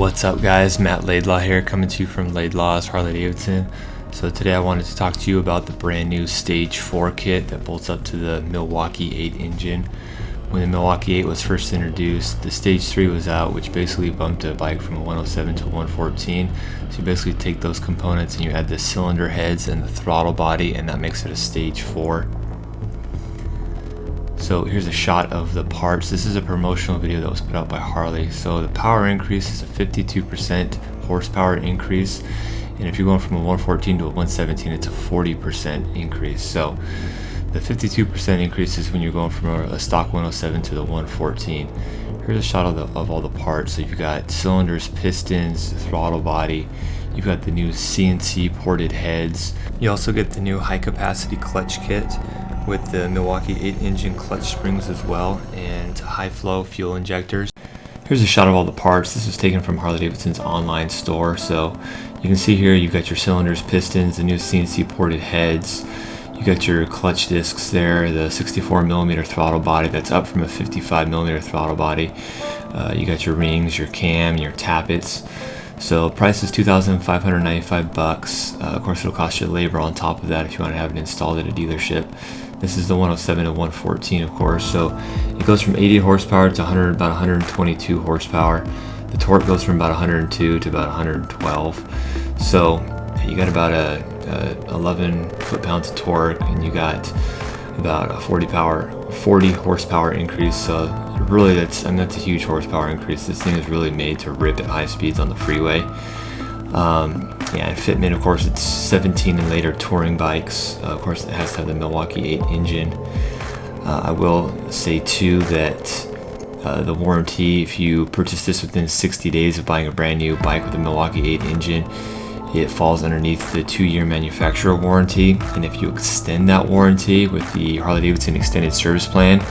What's up guys, Matt Laidlaw here, coming to you from Laidlaw's Harley-Davidson. So today I wanted to talk to you about the brand new Stage IV kit that bolts up to the Milwaukee 8 engine. When the Milwaukee 8 was first introduced, the Stage 3 was out, which basically bumped a bike from a 107 to a 114. So you basically take those components and you add the cylinder heads and the throttle body, and that makes it a Stage 4. So here's a shot of the parts. This is a promotional video that was put out by Harley. So the power increase is a 52% horsepower increase, and if you're going from a 114 to a 117, it's a 40% increase. So the 52% increase is when you're going from a stock 107 to the 114. Here's a shot of all the parts. So you've got cylinders, pistons, throttle body. You've got the new CNC Ported Heads. You also get the new high capacity clutch kit with the Milwaukee 8 engine clutch springs as well, and high flow fuel injectors. Here's a shot of all the parts. This is taken from Harley-Davidson's online store. So you can see here you've got your cylinders, pistons, the new CNC Ported Heads. You got your clutch discs there, the 64mm throttle body that's up from a 55mm throttle body. You got your rings, your cam, your tappets. So price is $2,595. Of course, it'll cost you labor on top of that if you want to have it installed at a dealership. This is the 107 to 114, of course. So it goes from 80 horsepower to about 122 horsepower. The torque goes from about 102 to about 112. So you got about a 11 foot-pounds of torque, and you got about a 40 horsepower increase. So really, that's a huge horsepower increase. This thing is really made to rip at high speeds on the freeway. And fitment, of course, it's 17 and later touring bikes. Of course, it has to have the Milwaukee 8 engine. I will say too that the warranty, if you purchase this within 60 days of buying a brand new bike with a Milwaukee 8 engine, it falls underneath the 2-year manufacturer warranty. And if you extend that warranty with the Harley-Davidson extended service plan,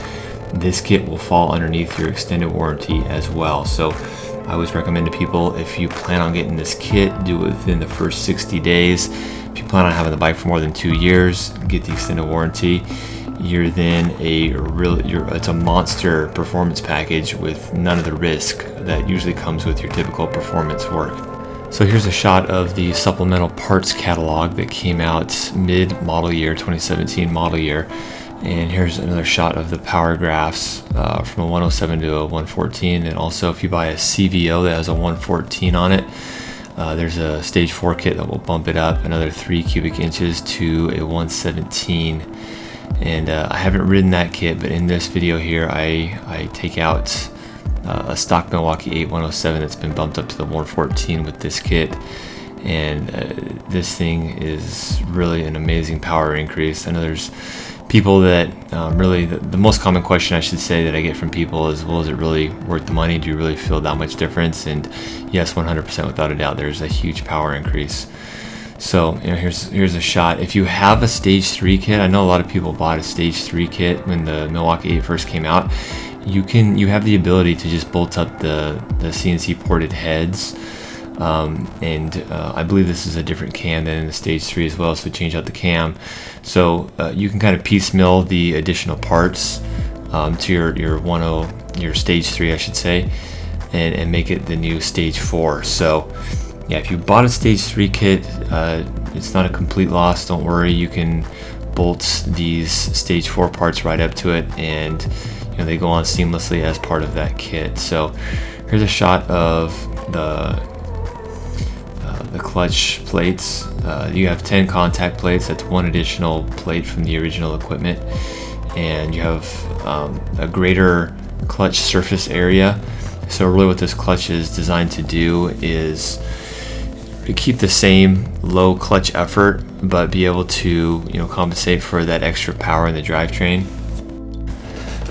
this kit will fall underneath your extended warranty as well. So I always recommend to people, if you plan on getting this kit, do it within the first 60 days. If you plan on having the bike for more than 2 years, get the extended warranty. You're then it's a monster performance package with none of the risk that usually comes with your typical performance work. So here's a shot of the supplemental parts catalog that came out mid-model year, 2017 model year. And here's another shot of the power graphs from a 107 to a 114. And also, if you buy a CVO that has a 114 on it, there's a Stage IV kit that will bump it up another 3 cubic inches to a 117. And I haven't ridden that kit, but in this video here, I take out a stock Milwaukee 8 107 that's been bumped up to the 114 with this kit. And this thing is really an amazing power increase. I know there's people that really, the most common question I should say that I get from people is, well, is it really worth the money? Do you really feel that much difference? And yes, 100% without a doubt, there's a huge power increase. So here's a shot. If you have a Stage 3 kit, I know a lot of people bought a Stage 3 kit when the Milwaukee 8 first came out. You have the ability to just bolt up the CNC Ported Heads. I believe this is a different cam than in the Stage 3 as well, so change out the cam. So you can kind of piecemeal the additional parts to your Stage 3, I should say, and make it the new Stage 4. So yeah, if you bought a Stage 3 kit, it's not a complete loss. Don't worry, you can bolt these Stage 4 parts right up to it, and they go on seamlessly as part of that kit. So here's a shot of the clutch plates. You have 10 contact plates. That's 1 additional plate from the original equipment, and you have a greater clutch surface area. So really what this clutch is designed to do is to keep the same low clutch effort, but be able to compensate for that extra power in the drivetrain.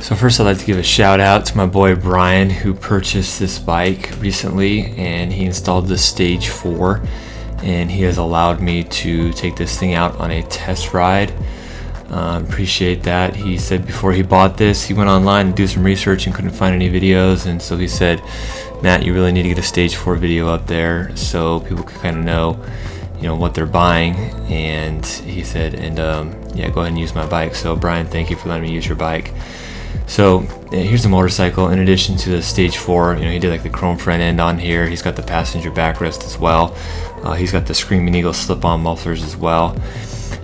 So first, I'd like to give a shout out to my boy Brian, who purchased this bike recently, and he installed the Stage 4, and he has allowed me to take this thing out on a test ride. Appreciate that. He said before he bought this, he went online to do some research and couldn't find any videos, and so he said, Matt, you really need to get a Stage 4 video up there so people can kind of know what they're buying. And he said, yeah, go ahead and use my bike. So Brian, thank you for letting me use your bike. So here's the motorcycle. In addition to the Stage 4, he did like the chrome front end on here. He's got the passenger backrest as well. He's got the Screaming Eagle slip-on mufflers as well.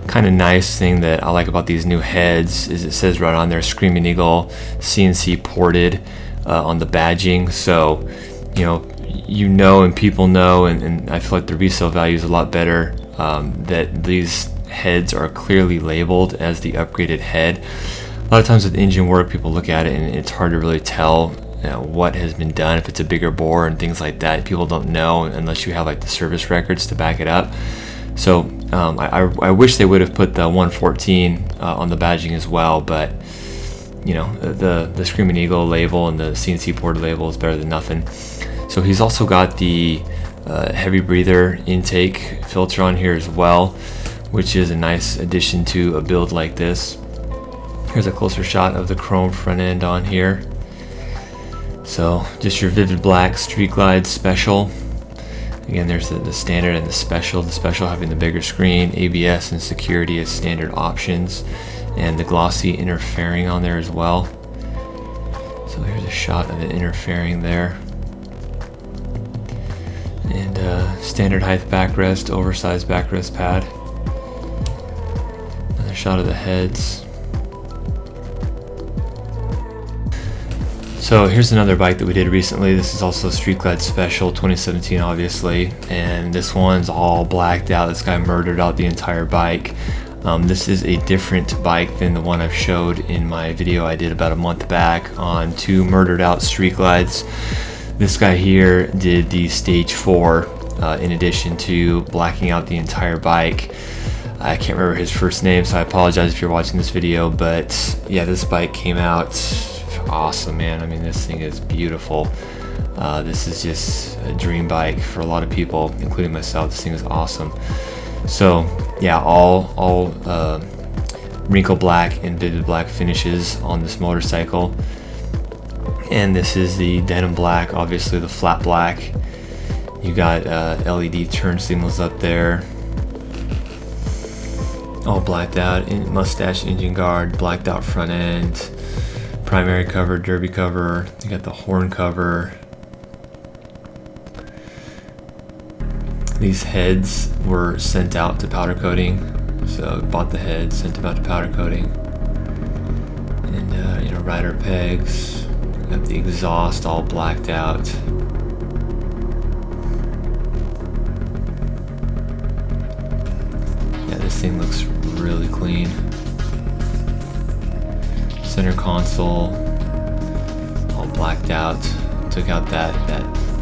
Kind of nice thing that I like about these new heads is it says right on there Screaming Eagle CNC Ported on the badging. So and people know, and I feel like the resale value is a lot better that these heads are clearly labeled as the upgraded head. A lot of times with engine work, people look at it and it's hard to really tell what has been done, if it's a bigger bore and things like that. People don't know unless you have like the service records to back it up. So I wish they would have put the 114 on the badging as well, but the Screaming Eagle label and the CNC Ported label is better than nothing. So he's also got the heavy breather intake filter on here as well, which is a nice addition to a build like this. Here's a closer shot of the chrome front end on here. So just your vivid black Street Glide Special. Again, there's the standard and the special. The special having the bigger screen, ABS and security as standard options, and the glossy inner fairing on there as well. So here's a shot of the inner fairing there. And standard height backrest, oversized backrest pad. Another shot of the heads. So here's another bike that we did recently. This is also a Street Glide Special 2017 obviously, and this one's all blacked out. This guy murdered out the entire bike. This is a different bike than the one I've showed in my video I did about a month back on 2 murdered out Street Glides. This guy here did the Stage 4 in addition to blacking out the entire bike. I can't remember his first name, so I apologize if you're watching this video, but yeah, this bike came out awesome, man. I mean, this thing is beautiful. This is just a dream bike for a lot of people, including myself. This thing is awesome. So yeah, all wrinkle black and vivid black finishes on this motorcycle. And this is the denim black, obviously the flat black. You got LED turn signals up there, all blacked out. Mustache engine guard, blacked out front end, primary cover, derby cover. You got the horn cover. These heads were sent out to powder coating, so bought the head, sent them out to powder coating. And rider pegs. Got the exhaust all blacked out. Yeah, this thing looks really clean. Center console all blacked out. Took out that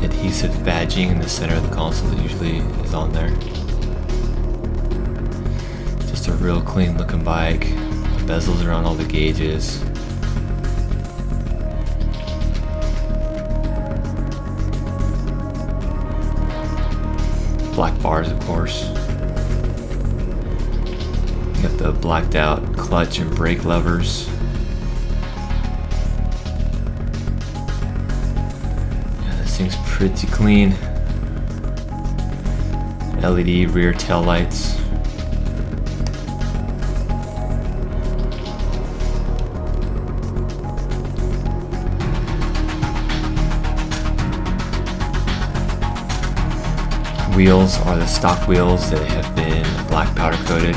adhesive badging in the center of the console that usually is on there. Just a real clean looking bike. The bezels are on all the gauges. Black bars, of course. You got the blacked out clutch and brake levers. Yeah, this thing's pretty clean. LED rear tail lights. Wheels are the stock wheels that have been black powder coated.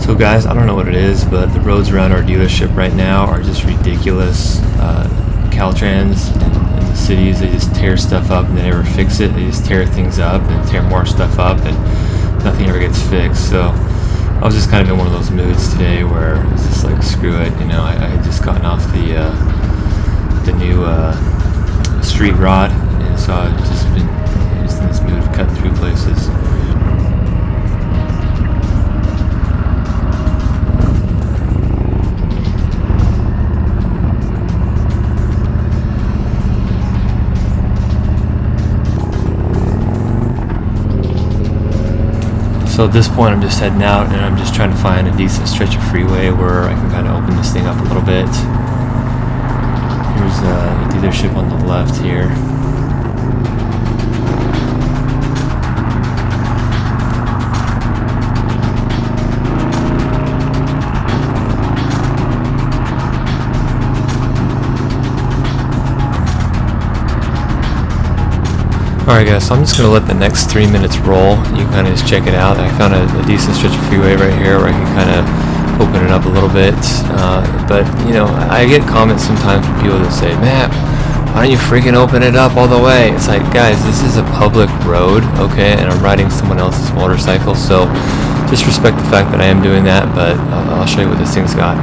So guys, I don't know what it is, but the roads around our dealership right now are just ridiculous. Caltrans in the cities, they just tear stuff up and they never fix it. They just tear things up and tear more stuff up and nothing ever gets fixed. So I was just kind of in one of those moods today where it's just like, screw it. I had just gotten off the new street rod, and so I've just been in this mood to cut through places. So at this point I'm just heading out and I'm just trying to find a decent stretch of freeway where I can kind of open this thing up a little bit. Here's the dealership on the left here. Alright guys, so I'm just going to let the next 3 minutes roll. You can kind of just check it out. I found a decent stretch of freeway right here where I can kind of open it up a little bit. But, you know, I get comments sometimes from people that say, Matt, why don't you freaking open it up all the way? It's like, guys, this is a public road, okay, and I'm riding someone else's motorcycle, so just respect the fact that I am doing that, but I'll show you what this thing's got.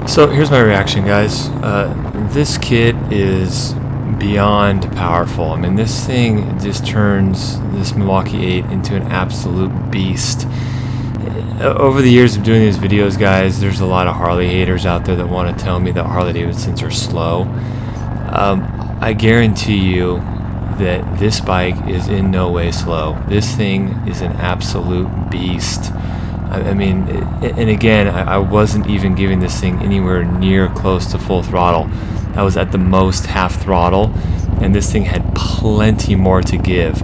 So here's my reaction, guys. This kit is beyond powerful. I mean, this thing just turns this Milwaukee 8 into an absolute beast. Over the years of doing these videos, guys, there's a lot of Harley haters out there that want to tell me that Harley-Davidsons are slow. I guarantee you that this bike is in no way slow. This thing is an absolute beast. I mean, and again, I wasn't even giving this thing anywhere near close to full throttle. I was at the most half throttle, and this thing had plenty more to give.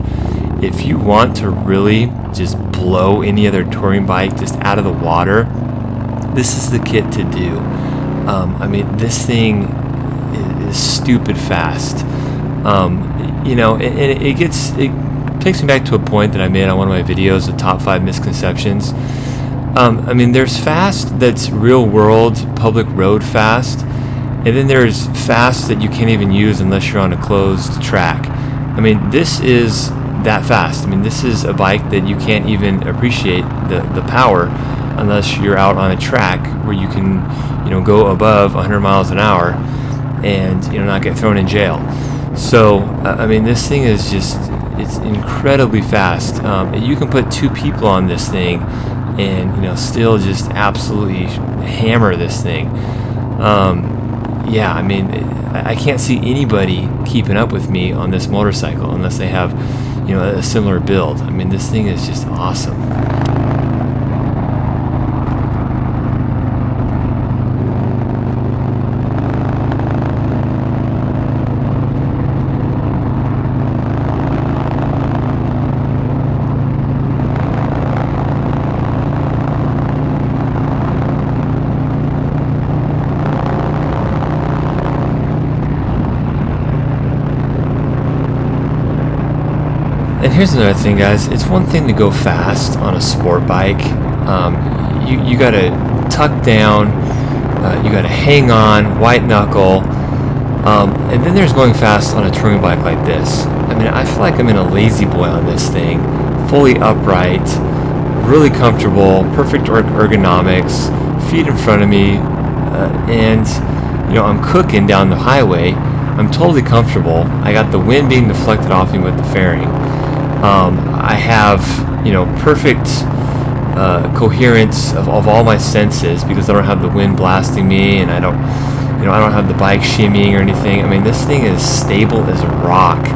If you want to really just blow any other touring bike just out of the water, this is the kit to do. I mean, this thing is stupid fast. You know, and it takes me back to a point that I made on one of my videos, the top 5 misconceptions. I mean, there's fast that's real world public road fast, and then there's fast that you can't even use unless you're on a closed track. I mean, this is that fast. I mean, this is a bike that you can't even appreciate the power unless you're out on a track where you can, you know, go above 100 miles an hour and, you know, not get thrown in jail. So I mean, this thing is just, it's incredibly fast. You can put 2 people on this thing and, you know, still just absolutely hammer this thing. Yeah, I mean, I can't see anybody keeping up with me on this motorcycle unless they have, you know, a similar build. I mean, this thing is just awesome. And here's another thing, guys. It's one thing to go fast on a sport bike. You gotta tuck down, you gotta hang on, white knuckle, and then there's going fast on a touring bike like this. I mean, I feel like I'm in a lazy boy on this thing, fully upright, really comfortable, perfect ergonomics, feet in front of me, and I'm cooking down the highway. I'm totally comfortable. I got the wind being deflected off me with the fairing. I have perfect coherence of all my senses because I don't have the wind blasting me, and I don't have the bike shimmying or anything. I mean, this thing is stable as a rock,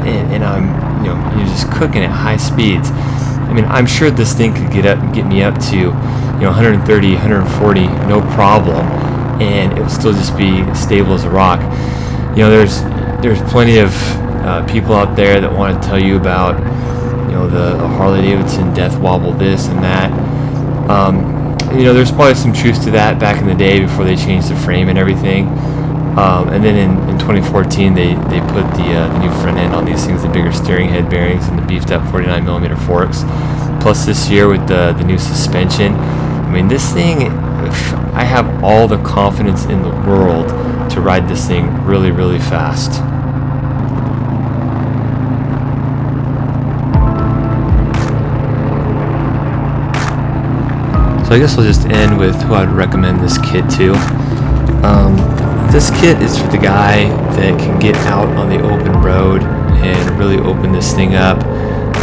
and I'm you're just cooking at high speeds. I mean, I'm sure this thing could get me up to 130, 140, no problem, and it would still just be stable as a rock. There's plenty of people out there that want to tell you about the Harley-Davidson death wobble, this and that. There's probably some truth to that back in the day before they changed the frame and everything. And then in 2014 they put the new front end on these things, the bigger steering head bearings and the beefed up 49mm forks. Plus this year with the new suspension. I mean, this thing, I have all the confidence in the world to ride this thing really, really fast. So I guess I'll just end with who I'd recommend this kit to. This kit is for the guy that can get out on the open road and really open this thing up.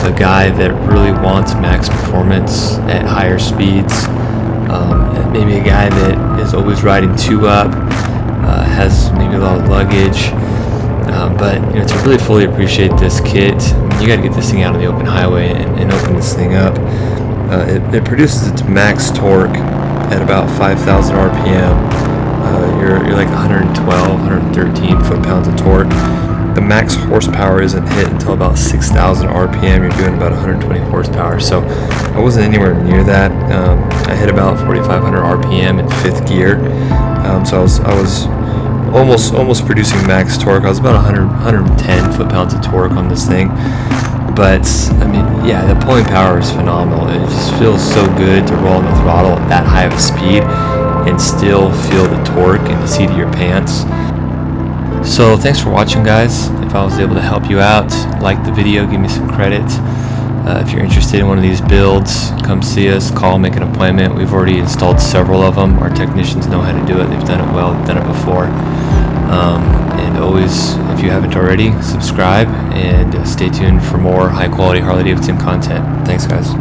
A guy that really wants max performance at higher speeds. Maybe a guy that is always riding 2-up, has maybe a lot of luggage. But to really fully appreciate this kit, you got to get this thing out on the open highway and open this thing up. It produces its max torque at about 5,000 RPM. You're like 112, 113 foot-pounds of torque. The max horsepower isn't hit until about 6,000 RPM. You're doing about 120 horsepower. So I wasn't anywhere near that. I hit about 4,500 RPM in 5th gear. So I was almost producing max torque. I was about 110 foot-pounds of torque on this thing. But I mean, yeah, the pulling power is phenomenal. It just feels so good to roll on the throttle at that high of a speed and still feel the torque in the seat of your pants. So thanks for watching, guys. If I was able to help you out, like the video, give me some credit. If you're interested in one of these builds, come see us, call, make an appointment. We've already installed several of them. Our technicians know how to do it. They've done it well, they've done it before. And always, if you haven't already, subscribe and stay tuned for more high quality Harley-Davidson content. Thanks, guys.